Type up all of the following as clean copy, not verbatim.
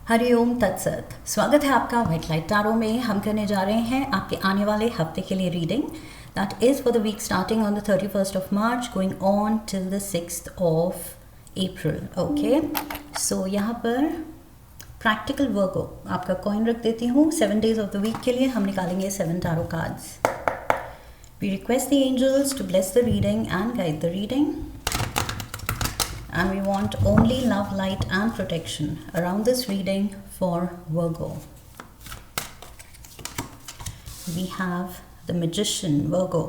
हरिओम तत्सत। स्वागत है आपका वाइट लाइट टारो में। हम करने जा रहे हैं आपके आने वाले हफ्ते के लिए reading that is for the week starting on the 31st of March going on till the 6th of April। Okay, so यहाँ पर प्रैक्टिकल वर्गो आपका कॉइन रख देती हूँ 7 days ऑफ द वीक के लिए। हम निकालेंगे 7 tarot cards. We request the angels to bless the reading and guide the reading. And we want only love, light and protection around this reading for Virgo. We have the Magician, Virgo.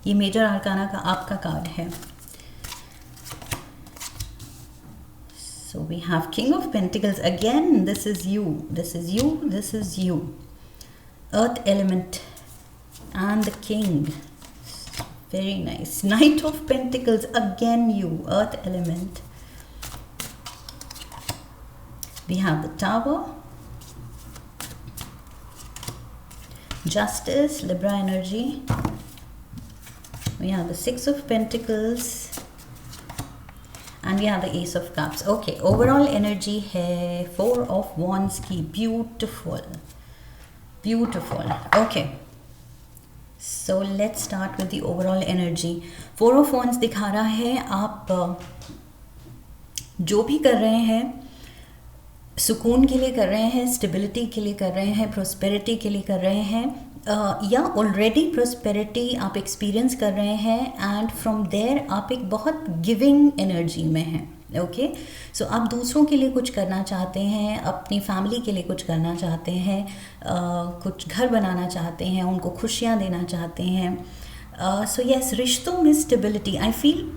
ये major आर्काना का आपका card है. So we have King of Pentacles. Again, this is you. This is you. This is you. Earth element and the King. Very nice. Knight of Pentacles. Again you. Earth element. We have the Tower, Justice, Libra energy. We have the Six of Pentacles and we have the Ace of Cups. Okay, overall energy है 4 of Wands की. Beautiful, beautiful. Okay, so let's start with the overall energy. 4 of Wands दिखा रहा है आप जो भी कर रहे हैं सुकून के लिए कर रहे हैं, स्टेबिलिटी के लिए कर रहे हैं, प्रोस्पेरिटी के लिए कर रहे हैं, या ऑलरेडी प्रोस्पेरिटी आप एक्सपीरियंस कर रहे हैं एंड फ्रॉम देयर आप एक बहुत गिविंग एनर्जी में हैं. ओके, सो आप दूसरों के लिए कुछ करना चाहते हैं, अपनी फैमिली के लिए कुछ करना चाहते हैं, कुछ घर बनाना चाहते हैं, उनको खुशियाँ देना चाहते हैं. सो यस, रिश्तों में स्टेबिलिटी आई फील.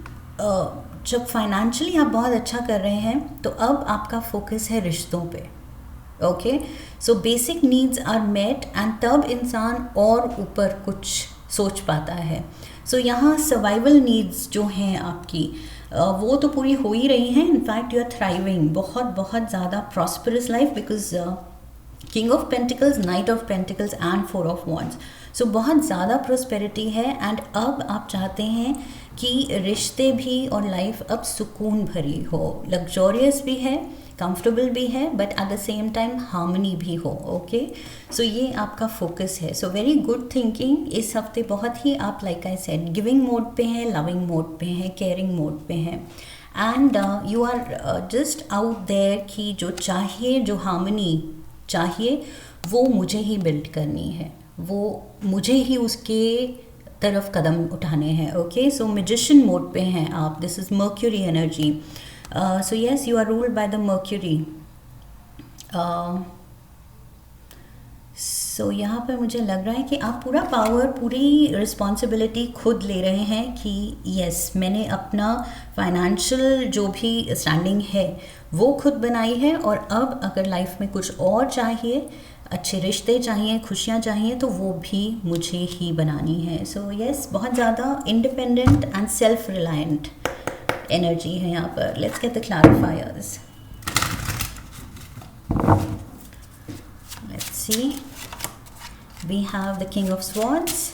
जब फाइनेंशियली आप बहुत अच्छा कर रहे हैं तो अब आपका फोकस है रिश्तों पे. Okay, so basic needs are met and तब इंसान और ऊपर कुछ सोच पाता है. सो यहाँ सर्वाइवल नीड्स जो हैं आपकी वो तो पूरी हो ही रही हैं. इनफैक्ट यू आर थ्राइविंग, बहुत बहुत ज़्यादा prosperous life because king of pentacles, knight of pentacles and 4 of wands. So बहुत ज़्यादा प्रोस्पेरिटी है एंड अब आप चाहते हैं कि रिश्ते भी और लाइफ अब सुकून भरी हो, लग्जोरियस भी है, कंफर्टेबल भी है, but at the same time harmony भी हो. ओके, सो ये आपका फोकस है. So very good thinking. इस हफ्ते बहुत ही आप like I said giving mode पे हैं, लविंग मोड पे हैं, केयरिंग मोड पे हैं and you are just out there कि जो चाहिए, जो हार्मनी चाहिए वो मुझे ही बिल्ड करनी है, वो मुझे ही उसके तरफ कदम उठाने हैं. ओके, सो मैजिशियन मोड पे हैं आप. This is Mercury energy. So yes, you are ruled by the Mercury. So यहाँ पर मुझे लग रहा है कि आप पूरा पावर, पूरी रिस्पॉन्सिबिलिटी खुद ले रहे हैं कि यस, मैंने अपना फाइनेंशियल जो भी स्टैंडिंग है वो खुद बनाई है और अब अगर लाइफ में कुछ और चाहिए, अच्छे रिश्ते चाहिए, खुशियाँ चाहिए, तो वो भी मुझे ही बनानी है. सो यस, बहुत ज़्यादा independent and self reliant energy है यहाँ पर. Let's get the clarifiers. Let's see. We have the king of swords.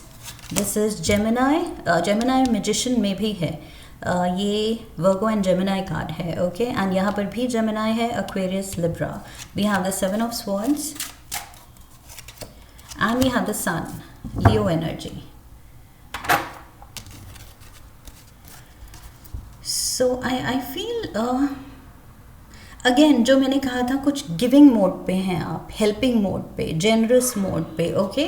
This is Gemini. Gemini magician में भी है. ये वर्गो एंड जेमिनाई कार्ड है. ओके, एंड यहाँ पर भी जेमिनाई है, Aquarius, Libra. We have the 7 of swords and we have the sun, Leo energy. So I feel again जो मैंने कहा था, कुछ गिविंग मोड पे हैं आप, हेल्पिंग मोड पे, जेनरस मोड पे. Okay,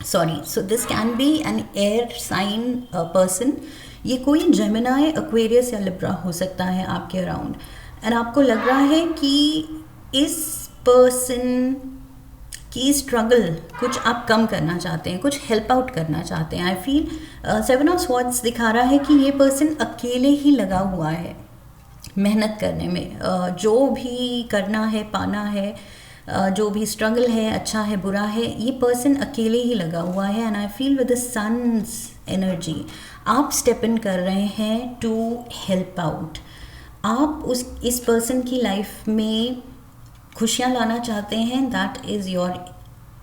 sorry. So this can be an air sign person. ये कोई जेमिनाई, एक्वेरियस या लिब्रा हो सकता है आपके अराउंड एंड आपको लग रहा है कि इस पर्सन की स्ट्रगल कुछ आप कम करना चाहते हैं, कुछ हेल्प आउट करना चाहते हैं. आई फील 7 ऑफ स्वॉर्ड्स दिखा रहा है कि ये पर्सन अकेले ही लगा हुआ है मेहनत करने में. जो भी करना है, पाना है, जो भी स्ट्रगल है, अच्छा है, बुरा है, ये पर्सन अकेले ही लगा हुआ है. And I feel with the sun's energy आप स्टेप इन कर रहे हैं टू हेल्प आउट. आप इस पर्सन की लाइफ में खुशियाँ लाना चाहते हैं. That is your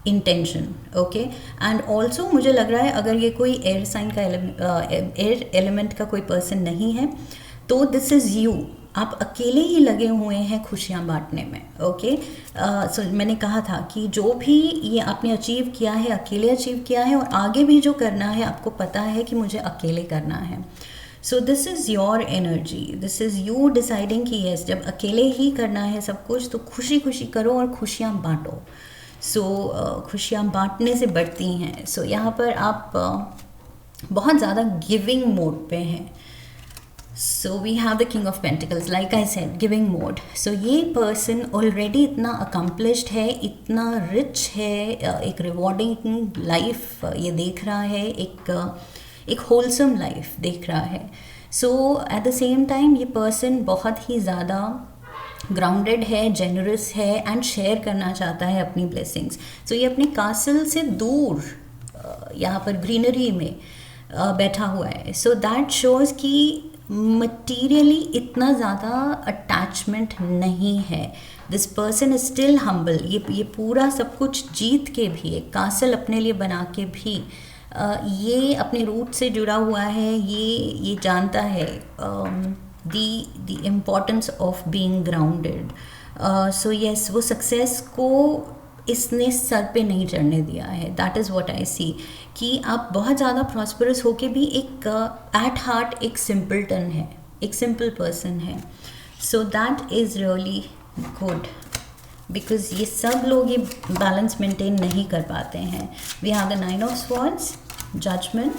intention. Okay, and also मुझे लग रहा है अगर ये कोई एयर साइन का एयर एलिमेंट का कोई पर्सन नहीं है तो दिस इज़ यू. आप अकेले ही लगे हुए हैं खुशियाँ बांटने में। ओके, सो मैंने कहा था कि जो भी ये आपने अचीव किया है अकेले अचीव किया है, और आगे भी जो करना है आपको पता है कि मुझे अकेले करना है। So this is your energy, this is you deciding कि यस, जब अकेले ही करना है सब कुछ तो खुशी खुशी करो और खुशियाँ बांटो। सो खुशियाँ बांटने से बढ़ती हैं। सो यहाँ पर आप बहुत ज़्यादा गिविंग मोड पे हैं। So we have the king of pentacles, like I said, giving mode. So ये पर्सन ऑलरेडी इतना अकम्पलिश्ड है, इतना रिच है, एक रिवॉर्डिंग लाइफ ये देख रहा है, एक होलसम लाइफ देख रहा है। सो एट द सेम टाइम ये पर्सन बहुत ही ज़्यादा ग्राउंडेड है, जेनरस है एंड शेयर करना चाहता है अपनी ब्लेसिंग्स। सो ये अपने कासल से दूर यहाँ पर ग्रीनरी में बैठा हुआ है। सो दैट शोज़ कि मटीरियली इतना ज़्यादा अटैचमेंट नहीं है। This person is still humble. ये पूरा सब कुछ जीत के भी, एक कासल अपने लिए बना के भी ये अपने रूट से जुड़ा हुआ है। ये जानता है the importance of being grounded. So yes, वो सक्सेस को इसने सर पे नहीं चढ़ने दिया है। दैट इज़ व्हाट आई सी, कि आप बहुत ज़्यादा प्रॉस्परस होके भी एक एट हार्ट एक सिंपलटन है, एक सिंपल पर्सन है। So that is really good, because ये सब लोग ये बैलेंस मेंटेन नहीं कर पाते हैं। We have the 9 of swords, judgment,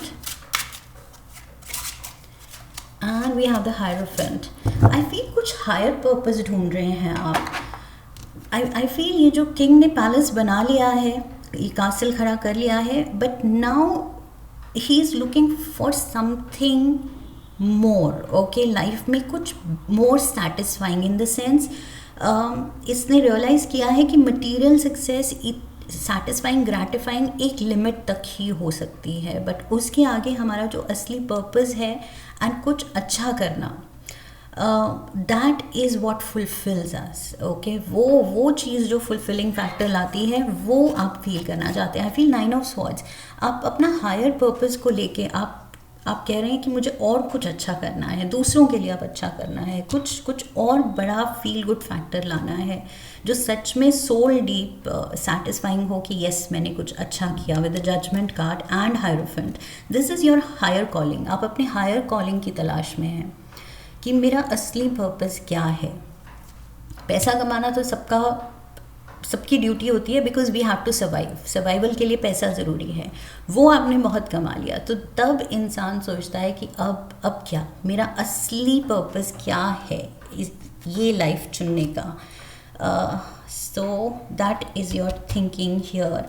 and we have the hierophant. I feel कुछ हायर पर्पस ढूंढ रहे हैं आप। आई फील ये जो किंग ने पैलेस बना लिया है, ये कासल खड़ा कर लिया है, but now he is looking for something more. Okay, life में कुछ मोर सेटिस्फाइंग इन द सेंस इसने रियलाइज़ किया है कि मटीरियल सक्सेस सेटिस्फाइंग, ग्रेटिफाइंग एक लिमिट तक ही हो सकती है, बट उसके आगे हमारा जो असली पर्पस है एंड कुछ अच्छा करना, that is what fulfils us. Okay, वो चीज़ जो फुलफिलिंग फैक्टर लाती है वो आप फील करना चाहते हैं। आई फील 9 ऑफ स्वॉर्ड्स, आप अपना हायर पर्पस को लेके आप कह रहे हैं कि मुझे और कुछ अच्छा करना है, दूसरों के लिए आप अच्छा करना है, कुछ और बड़ा फील गुड फैक्टर लाना है जो सच में सोल डीप सेटिस्फाइंग हो कि यस, मैंने कुछ अच्छा किया। With the judgment card and hierophant, this is your higher calling. आप अपने हायर कॉलिंग की तलाश में हैं कि मेरा असली पर्पस क्या है। पैसा कमाना तो सबकी ड्यूटी होती है, because we have to survive. Survival के लिए पैसा ज़रूरी है, वो आपने बहुत कमा लिया, तो तब इंसान सोचता है कि अब क्या, मेरा असली पर्पस क्या है ये लाइफ चुनने का। So that is your thinking here.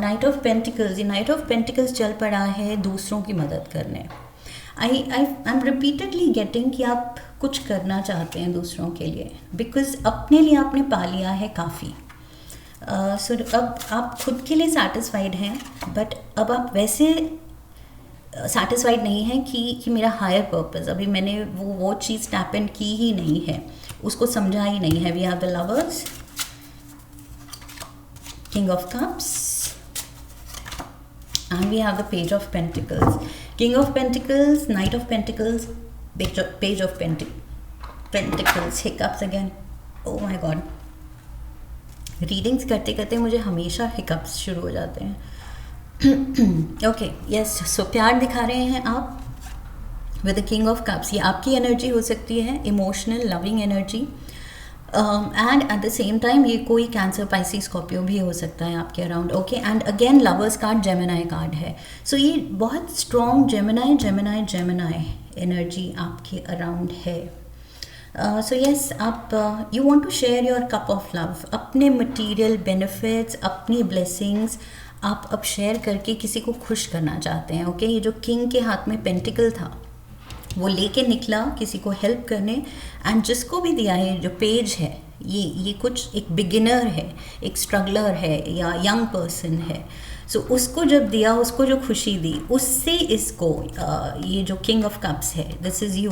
Night of pentacles, ये नाइट ऑफ पेंटिकल्स चल पड़ा है दूसरों की मदद करने। आई एम रिपीटेडली गेटिंग कि आप कुछ करना चाहते हैं दूसरों के लिए, बिकॉज अपने लिए आपने पा लिया है काफ़ी। सो अब आप खुद के लिए सेटिस्फाइड हैं, बट अब आप वैसे सेटिस्फाइड नहीं हैं कि मेरा हायर पर्पस, अभी मैंने वो चीज़ टैप इन की ही नहीं है, उसको समझा ही नहीं है। We have the lovers, king of cups, and we have the page of pentacles, king of pentacles, knight of pentacles, page of pentacles, hiccups again, oh my god, readings करते करते मुझे हमेशा हिकअप्स शुरू हो जाते हैं। ओके, यस, सो प्यार दिखा रहे हैं आप with the king of cups. ये आपकी एनर्जी हो सकती है, emotional loving energy, and at the same time ये कोई कैंसर, पाइसिस, स्कॉर्पियो भी हो सकता है आपके around. Okay, and again lovers card, Gemini card है। सो ये बहुत स्ट्रॉन्ग जेमिनाई एनर्जी आपके अराउंड है। सो यस, आप you want to share your cup of love, अपने मटेरियल बेनिफिट्स, अपनी ब्लेसिंग्स आप अब शेयर करके किसी को खुश करना चाहते हैं। ओके, ये जो किंग के हाथ में पेंटिकल था वो लेके निकला किसी को हेल्प करने, एंड जिसको भी दिया है, जो पेज है, ये कुछ एक बिगिनर है, एक स्ट्रगलर है या यंग पर्सन है। सो उसको जब दिया, उसको जो खुशी दी, उससे इसको ये जो किंग ऑफ कप्स है, दिस इज़ यू।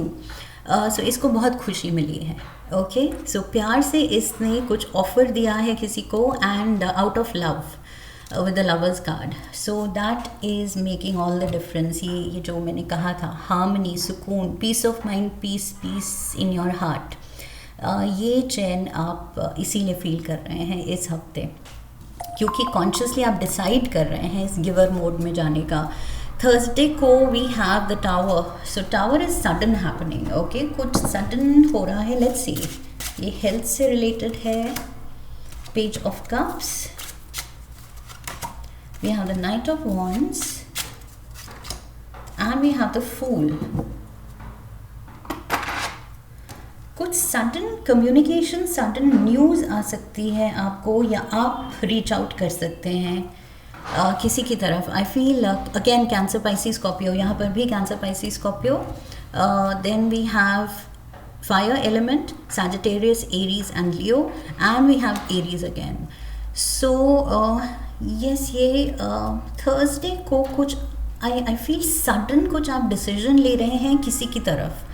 सो इसको बहुत खुशी मिली है। ओके, सो प्यार से इसने कुछ ऑफर दिया है किसी को, and out of love with the lovers card. So that is making all the difference. ये जो मैंने कहा था, harmony, सुकून, peace of mind, peace in your heart, ये चैन आप इसीलिए फील कर रहे हैं इस हफ्ते, क्योंकि कॉन्शियसली आप डिसाइड कर रहे हैं इस गिवर मोड में जाने का. थर्सडे को we have the tower. So tower is sudden happening. Okay, कुछ सडन हो रहा है. लेट्स सी, ये हेल्थ से रिलेटेड है. Page of cups, we have the knight of wands and we have the fool. कुछ सडन कम्युनिकेशन, सडन न्यूज़ आ सकती है आपको, या आप रीच आउट कर सकते हैं किसी की तरफ. I feel again Cancer, Pisces, Scorpio, यहाँ पर भी Cancer, Pisces, Scorpio. Then we have fire element, Sagittarius, Aries and Leo, and we have Aries again. So yes, ये थर्सडे को कुछ आई फील सडन कुछ आप डिसीजन ले रहे हैं किसी की तरफ.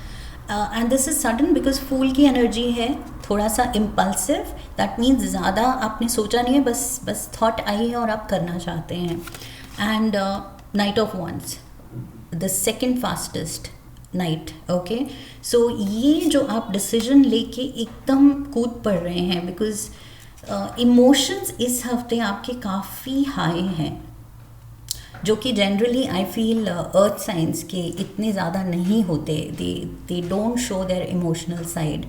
And this is sudden because fool की एनर्जी है, थोड़ा सा इम्पल्सिव. दैट मीन्स ज़्यादा आपने सोचा नहीं है, बस थॉट आई है और आप करना चाहते हैं. And knight of wands, the second fastest knight. Okay, so ये जो आप डिसीजन लेके एकदम कूद पड़ रहे हैं, बिकॉज इमोशंस इस हफ्ते आपके काफ़ी हाई हैं, जो कि generally I feel earth science के इतने ज़्यादा नहीं होते. They don't show their emotional side.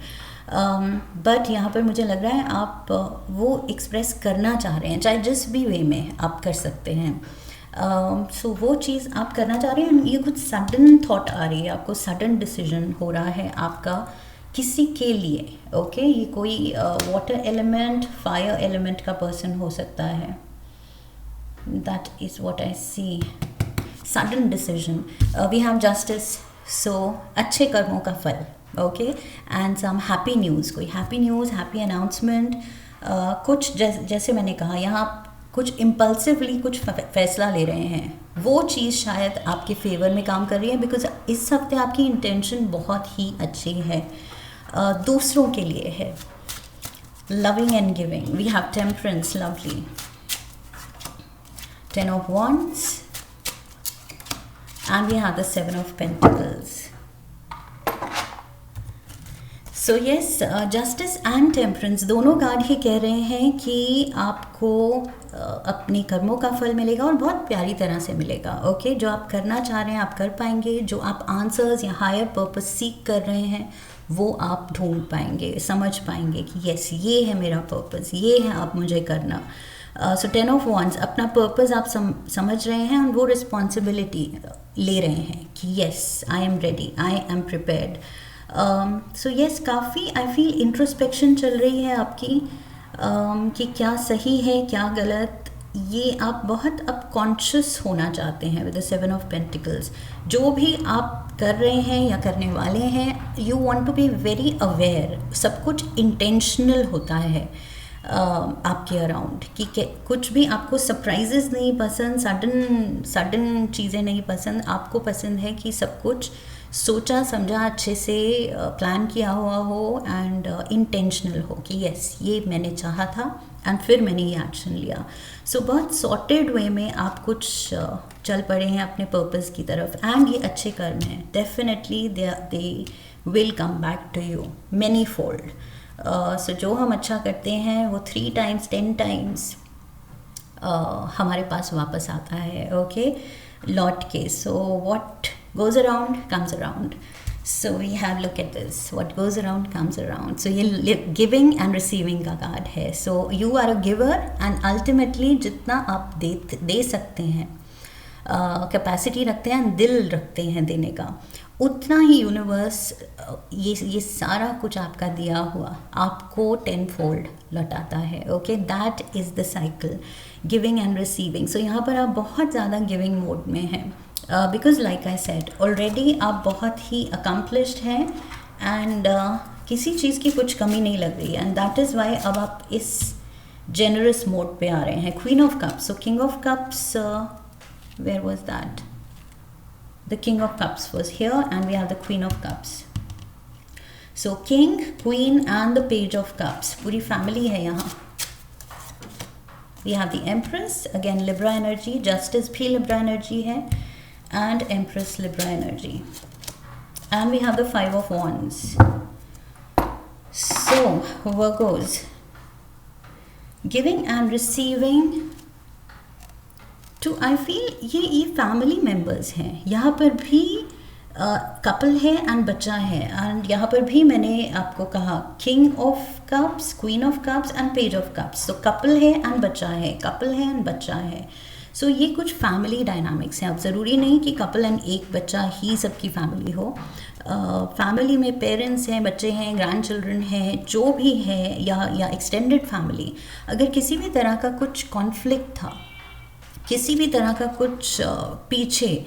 But यहाँ पर मुझे लग रहा है आप वो एक्सप्रेस करना चाह रहे हैं, चाहे जिस भी वे में आप कर सकते हैं. सो वो चीज़ आप करना चाह रहे हैं. ये कुछ सडन थॉट आ रही है आपको, सडन डिसीजन हो रहा है आपका किसी के लिए. ओके, ये कोई वाटर एलिमेंट, फायर एलिमेंट का पर्सन हो सकता है. That is what I see. Sudden decision. We have justice. So अच्छे कर्मों का फल. Okay, and some happy news. कोई happy news, happy announcement. कुछ जैसे मैंने कहा, यहाँ कुछ impulsively कुछ फैसला ले रहे हैं. वो चीज़ शायद आपके फेवर में काम कर रही है, बिकॉज इस हफ्ते आपकी इंटेंशन बहुत ही अच्छी है, दूसरों के लिए है. Loving and giving. We have temperance. Lovely. Ten of Wands, and we have the Seven of Pentacles. So yes, Justice and Temperance दोनों कार्ड ही कह रहे हैं कि आपको अपने कर्मों का फल मिलेगा, और बहुत प्यारी तरह से मिलेगा. ओके, जो आप करना चाह रहे हैं आप कर पाएंगे. जो आप आंसर्स या हायर पर्पस सीख कर रहे हैं वो आप ढूंढ पाएंगे, समझ पाएंगे कि यस, ये है मेरा पर्पस, ये है अब मुझे करना. सो टेन ऑफ वॉन्ड्स, अपना पर्पस आप समझ रहे हैं, और वो रिस्पॉन्सिबिलिटी ले रहे हैं कि yes, I am ready, I am prepared. So yes, काफ़ी आई फील इंट्रोस्पेक्शन चल रही है आपकी, कि क्या सही है क्या गलत. ये आप बहुत अब कॉन्शियस होना चाहते हैं with the seven of pentacles. जो भी आप कर रहे हैं या करने वाले हैं, you want to be very aware. सब कुछ इंटेंशनल होता है आपके अराउंड, कि कुछ भी आपको सरप्राइजेस नहीं पसंद, सडन चीज़ें नहीं पसंद. आपको पसंद है कि सब कुछ सोचा समझा अच्छे से प्लान किया हुआ हो, एंड इंटेंशनल हो कि यस, ये मैंने चाहा था एंड फिर मैंने ये एक्शन लिया. सो बहुत सॉर्टेड वे में आप कुछ चल पड़े हैं अपने पर्पस की तरफ, एंड ये अच्छे कर्म हैं. Definitely they will come back to you many fold. So जो हम अच्छा करते हैं वो 3 times 10 times हमारे पास वापस आता है. ओके, लौट के. So what goes around comes around. So we have, look at this, what goes around comes around. So ये giving and receiving का कार्ड है. So you are a giver, and ultimately जितना आप दे सकते हैं, कैपेसिटी रखते हैं, दिल रखते हैं देने का, उतना ही यूनिवर्स ये सारा कुछ आपका दिया हुआ आपको 10-fold लौटाता है. Okay, that is the cycle, giving and receiving. So यहाँ पर आप बहुत ज़्यादा गिविंग मोड में हैं, because like I said already आप बहुत ही अकम्पलिश्ड हैं, एंड किसी चीज़ की कुछ कमी नहीं लग रही है, एंड दैट इज़ वाई अब आप इस जेनरस मोड पे आ रहे हैं. Queen of cups. So king of cups, where was that? The king of cups was here, and we have the queen of cups. So king, queen and the page of cups, पूरी family है यहाँ. We have the Empress, again Libra energy, Justice भी Libra energy है, and Empress Libra energy. And we have the Five of Wands. So Virgos, giving and receiving to, I feel ये family members हैं, यहाँ पर भी couple है and बच्चा है, एंड यहाँ पर भी मैंने आपको कहा king of cups, queen of cups and page of cups. So couple है एंड बच्चा है, कपल है एंड बच्चा है. सो ये कुछ फैमिली डायनामिक्स हैं. अब ज़रूरी नहीं कि कपल एंड एक बच्चा ही सबकी फैमिली हो. फैमिली में पेरेंट्स हैं, बच्चे हैं, ग्रैंड चिल्ड्रन हैं, जो भी है, या एक्सटेंडेड फैमिली. अगर किसी भी तरह का कुछ कॉन्फ्लिक्ट था, किसी भी तरह का कुछ पीछे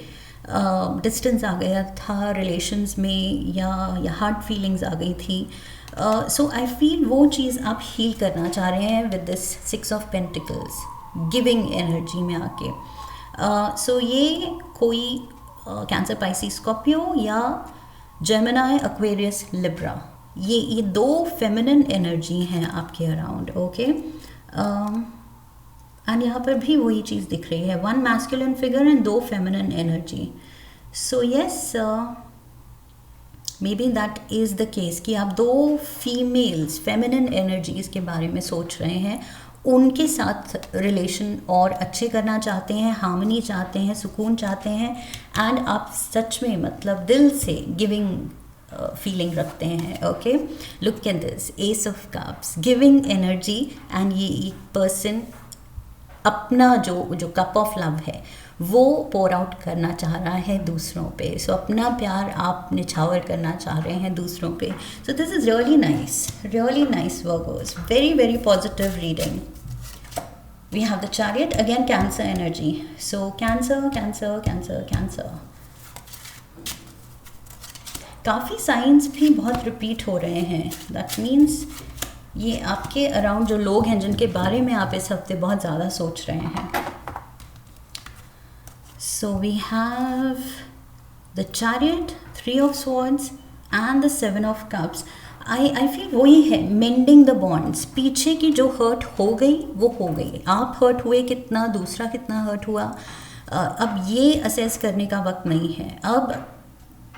डिस्टेंस आ गया था रिलेशंस में, या हार्ड फीलिंग्स आ गई थी, सो आई फील वो चीज़ आप हील करना चाह रहे हैं with this 6 of pentacles, giving energy में आके. सो ये कोई कैंसर, पाइसिस, स्कॉर्पियो या जेमिनी, एक्वेरियस, लिब्रा, ये 2 फेमिनिन एनर्जी हैं आपके अराउंड. ओके, एंड यहाँ पर भी वही चीज़ दिख रही है, 1 masculine figure and 2 feminine energy. So yes, may be that is the case कि आप 2 फीमेल्स फेमिनिन एनर्जीज़ के बारे में सोच रहे हैं, उनके साथ रिलेशन और अच्छे करना चाहते हैं, हार्मनी चाहते हैं, सुकून चाहते हैं, एंड आप सच में मतलब दिल से गिविंग फीलिंग रखते हैं. Okay, look at this, S of cups, giving energy, and ये एक पर्सन अपना जो कप ऑफ लव है वो पोर आउट करना चाह रहा है दूसरों पे. सो अपना प्यार आप निछावर करना चाह रहे हैं दूसरों पे. So this is really nice Virgos, very very positive reading. We have the chariot, again cancer energy. So cancer, काफ़ी साइंस भी बहुत रिपीट हो रहे हैं. दैट मीन्स ये आपके अराउंड जो लोग हैं जिनके बारे में आप इस हफ्ते बहुत ज़्यादा सोच रहे हैं. So we have the chariot, 3 of swords and the 7 of cups. I feel वही है, मेंडिंग द बॉन्ड्स. पीछे की जो हर्ट हो गई वो हो गई. आप हर्ट हुए कितना, दूसरा कितना हर्ट हुआ, अब ये असेस करने का वक्त नहीं है. अब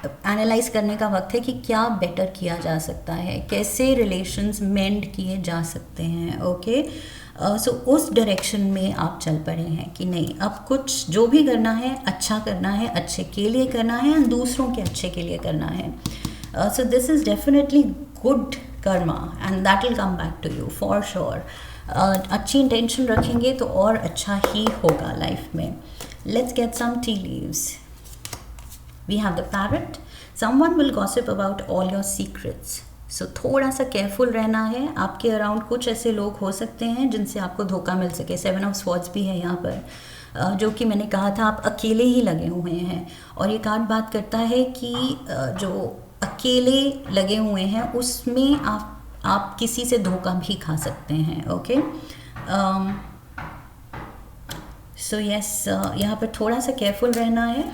एनालाइज करने का वक्त है कि क्या बेटर किया जा सकता है, कैसे रिलेशंस मेंड किए जा सकते हैं. ओके, सो उस डायरेक्शन में आप चल पड़े हैं कि नहीं, अब कुछ जो भी करना है अच्छा करना है, अच्छे के लिए करना है, और दूसरों के अच्छे के लिए करना है. So this is definitely good karma and that will come back to you for sure. अच्छी इंटेंशन रखेंगे तो और अच्छा ही होगा लाइफ में. Let's get some tea leaves. We have the parrot. Someone will gossip about all your secrets. So थोड़ा सा केयरफुल रहना है. आपके अराउंड कुछ ऐसे लोग हो सकते हैं जिनसे आपको धोखा मिल सके. 7 ऑफ स्वॉर्ड्स भी है यहाँ पर, जो कि मैंने कहा था आप अकेले ही लगे हुए हैं. और ये कार्ड बात करता है कि जो अकेले लगे हुए हैं उसमें आप किसी से धोखा भी खा सकते हैं. ओके, सो यस, यहाँ पर थोड़ा सा केयरफुल रहना है.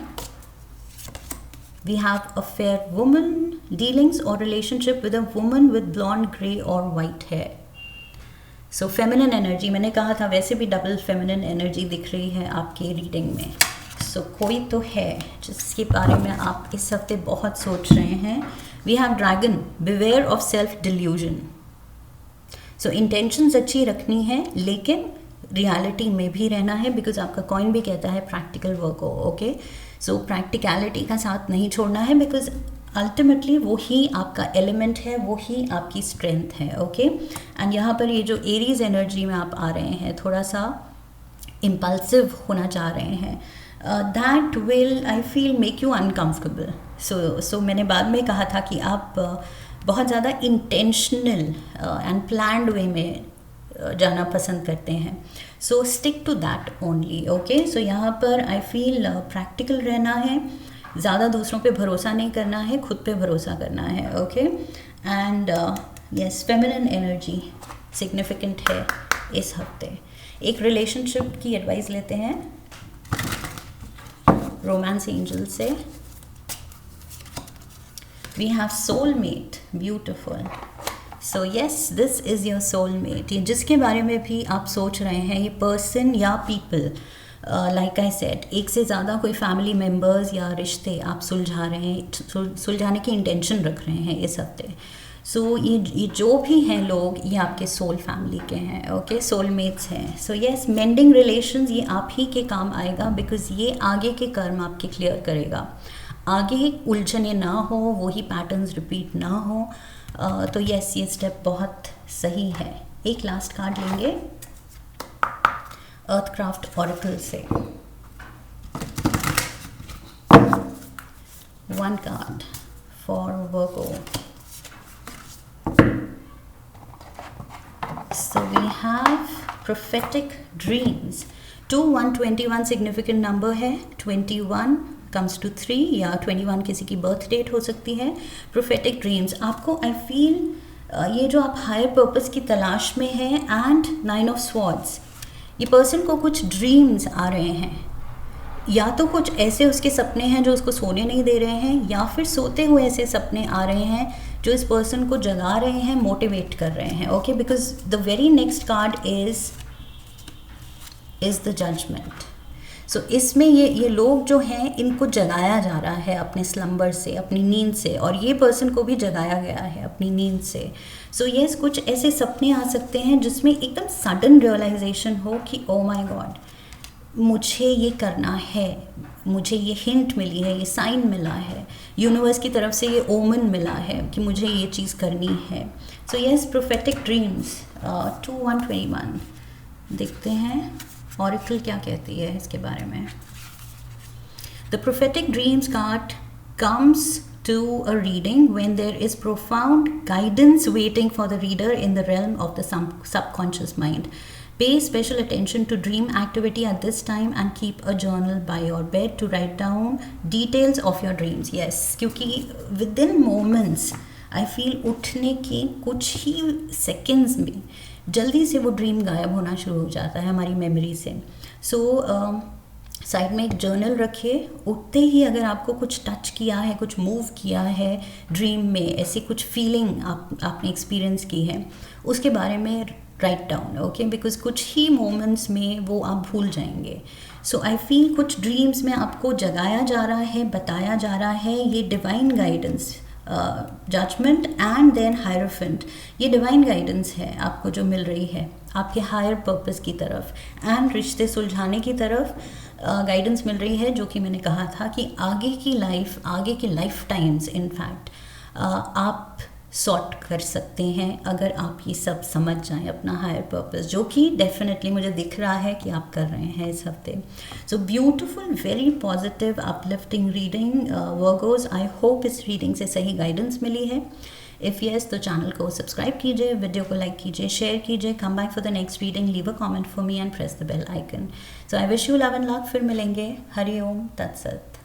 We have a fair woman, dealings or relationship with a woman with blonde, grey or white hair. So feminine energy, मैंने कहा था वैसे भी डबल feminine energy दिख रही है आपके रीडिंग में. So कोई तो है जिसके बारे में आप इस हफ्ते बहुत सोच रहे हैं. We have dragon, beware of self delusion. So intentions अच्छी रखनी है लेकिन रियलिटी में भी रहना है, बिकॉज आपका कॉइन भी कहता है प्रैक्टिकल वर्क हो. ओके, सो प्रैक्टिकलिटी का साथ नहीं छोड़ना है, बिकॉज अल्टीमेटली वो ही आपका एलिमेंट है, वो ही आपकी स्ट्रेंथ है. ओके, एंड यहाँ पर ये जो एरीज एनर्जी में आप आ रहे हैं, थोड़ा सा इम्पल्सिव होना चाह रहे हैं, that will I feel make you uncomfortable. So मैंने बाद में कहा था कि आप बहुत ज़्यादा इंटेंशनल एंड प्लान्ड वे में जाना पसंद करते हैं. So stick to that only. Okay, so यहाँ पर आई फील प्रैक्टिकल रहना है, ज़्यादा दूसरों पे भरोसा नहीं करना है, खुद पे भरोसा करना है. Okay, and yes, feminine energy significant है इस हफ्ते. एक रिलेशनशिप की एडवाइस लेते हैं रोमांस एंजल से. We have soulmate, beautiful. So yes, this is your soulmate. ये जिसके बारे में भी आप सोच रहे हैं, ये पर्सन या पीपल, लाइक आई सेड, एक से ज़्यादा कोई फैमिली मेम्बर्स या रिश्ते आप सुलझा रहे हैं, सुलझाने की इंटेंशन रख रहे हैं इस हफ्ते। सो ये जो भी हैं लोग, ये आपके सोल फैमिली के हैं, ओके, सोलमेट्स हैं। सो येस, मेंडिंग रिलेशंस ये आप ही के काम आएगा, बिकॉज ये आगे के कर्म आपके क्लियर करेगा। आगे उलझने ना हो, वही पैटर्न्स रिपीट ना हो। तो येस, ये स्टेप बहुत सही है। एक लास्ट कार्ड लेंगे अर्थक्राफ्ट ऑरेकल से। One card for Virgo. So we have prophetic dreams. 2121 significant number है। 21 comes to 3 या 21 किसी की बर्थ डेट हो सकती है। prophetic dreams आपको I feel ये जो आप हायर पर्पस की तलाश में है, एंड 9 of swords, ये पर्सन को कुछ ड्रीम्स आ रहे हैं, या तो कुछ ऐसे उसके सपने हैं जो उसको सोने नहीं दे रहे हैं, या फिर सोते हुए ऐसे सपने आ रहे हैं जो इस पर्सन को जगा रहे हैं, मोटिवेट कर रहे हैं, okay, because the very next card is the judgement. So इसमें ये लोग जो हैं, इनको जगाया जा रहा है अपने स्लम्बर से, अपनी नींद से, और ये पर्सन को भी जगाया गया है अपनी नींद से। सो येस, कुछ ऐसे सपने आ सकते हैं जिसमें एकदम सडन रियलाइजेशन हो कि ओ माय गॉड, मुझे ये करना है, मुझे ये हिंट मिली है, ये साइन मिला है, यूनिवर्स की तरफ से ये ओमन मिला है कि मुझे ये चीज़ करनी है। सो येस, प्रोफेटिक ड्रीम्स 2121 देखते हैं ऑरेकल क्या कहती है इसके बारे में। The prophetic dreams card comes to a reading when there is profound guidance waiting for the reader in the realm of the subconscious mind. Pay special attention to dream activity at this time and keep a journal by your bed to write down details of your dreams. Yes, क्योंकि within moments I feel उठने के कुछ ही seconds में जल्दी से वो dream गायब होना शुरू हो जाता है हमारी मेमोरी से। सो साइड में एक जर्नल रखिए। उठते ही अगर आपको कुछ टच किया है, कुछ मूव किया है ड्रीम में, ऐसी कुछ फीलिंग आपने एक्सपीरियंस की है, उसके बारे में राइट डाउन, ओके, बिकॉज कुछ ही मोमेंट्स में वो आप भूल जाएंगे। सो आई फील कुछ ड्रीम्स में आपको जगाया जा रहा है, बताया जा रहा है, ये divine guidance, judgment and then hierophant, ये डिवाइन गाइडेंस है आपको जो मिल रही है आपके हायर पर्पस की तरफ, एंड रिश्ते सुलझाने की तरफ गाइडेंस मिल रही है, जो कि मैंने कहा था कि आगे की लाइफ, आगे के लाइफ टाइम्स इनफैक्ट आप सॉर्ट कर सकते हैं अगर आप ये सब समझ जाएं अपना हायर पर्पस, जो कि डेफिनेटली मुझे दिख रहा है कि आप कर रहे हैं इस हफ्ते। So beautiful, very positive, uplifting reading Virgos. I hope इस रीडिंग से सही गाइडेंस मिली है। इफ़ येस, तो चैनल को सब्सक्राइब कीजिए, वीडियो को लाइक कीजिए, शेयर कीजिए, come back for the next reading, leave a comment for me and press the bell icon. So I wish you love and luck. फिर मिलेंगे। हरि ओम तत्सत।